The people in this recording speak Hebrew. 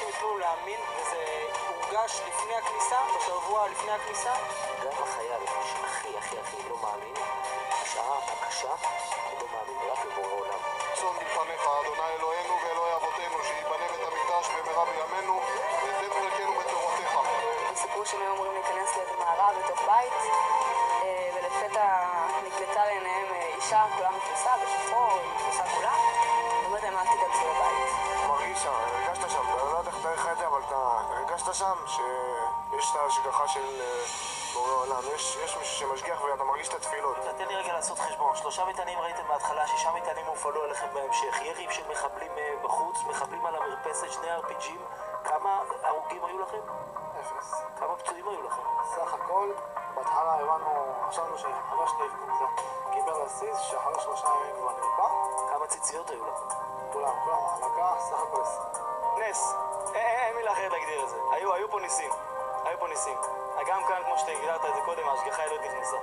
שאנשים התחילו להאמין, וזה הורגש לפני הכניסה, בשבוע לפני הכניסה. גם החייל הכי לא מאמין, בשעה הקשה, הוא לא מאמין רק לבורא עולם. צאן מלפניך, אדוני אלוהינו ואלוהי אבותינו, שיבנה בית המקדש במהרה בימינו, ותן חלקנו בתורתך. סיפרו שהם היו אמורים להיכנס לאיזה מערה בתוך בית, ולפתע נקלטה לעיניהם אישה כולה מכוסה בשחור, מכוסה כולה, ואומרת להם אל תיכנסו לבית. מרגיש שם, הרגשת שם, אתה לא יודע איך תאריך את זה, אבל אתה הרגשת שם שיש את ההשגחה של בורא עולם, יש מישהו שמשגיח ואתה מרגיש את התפילות. תן לי רגע לעשות חשבון, 3 מטענים ראיתם בהתחלה, 6 מטענים הופעלו עליכם בהמשך, ירים של מחבלים בחוץ, מחבלים על המרפסת, 2 RPGים, כמה הרוגים היו לכם? 0. כמה פצועים היו לכם? סך הכל, בהתחלה הבנו, חשבנו שחמש קיבל רסיס, שאחרי 3 ימים כבר נרפא. כמה ציציות היו לכם? כולם, מחלקה, סך הכל 20. נס, אין מילה אחרת להגדיר את זה. היו פה ניסים. גם כאן, כמו שאתה הגדרת את זה קודם, ההשגחה האלוהית נכנסה.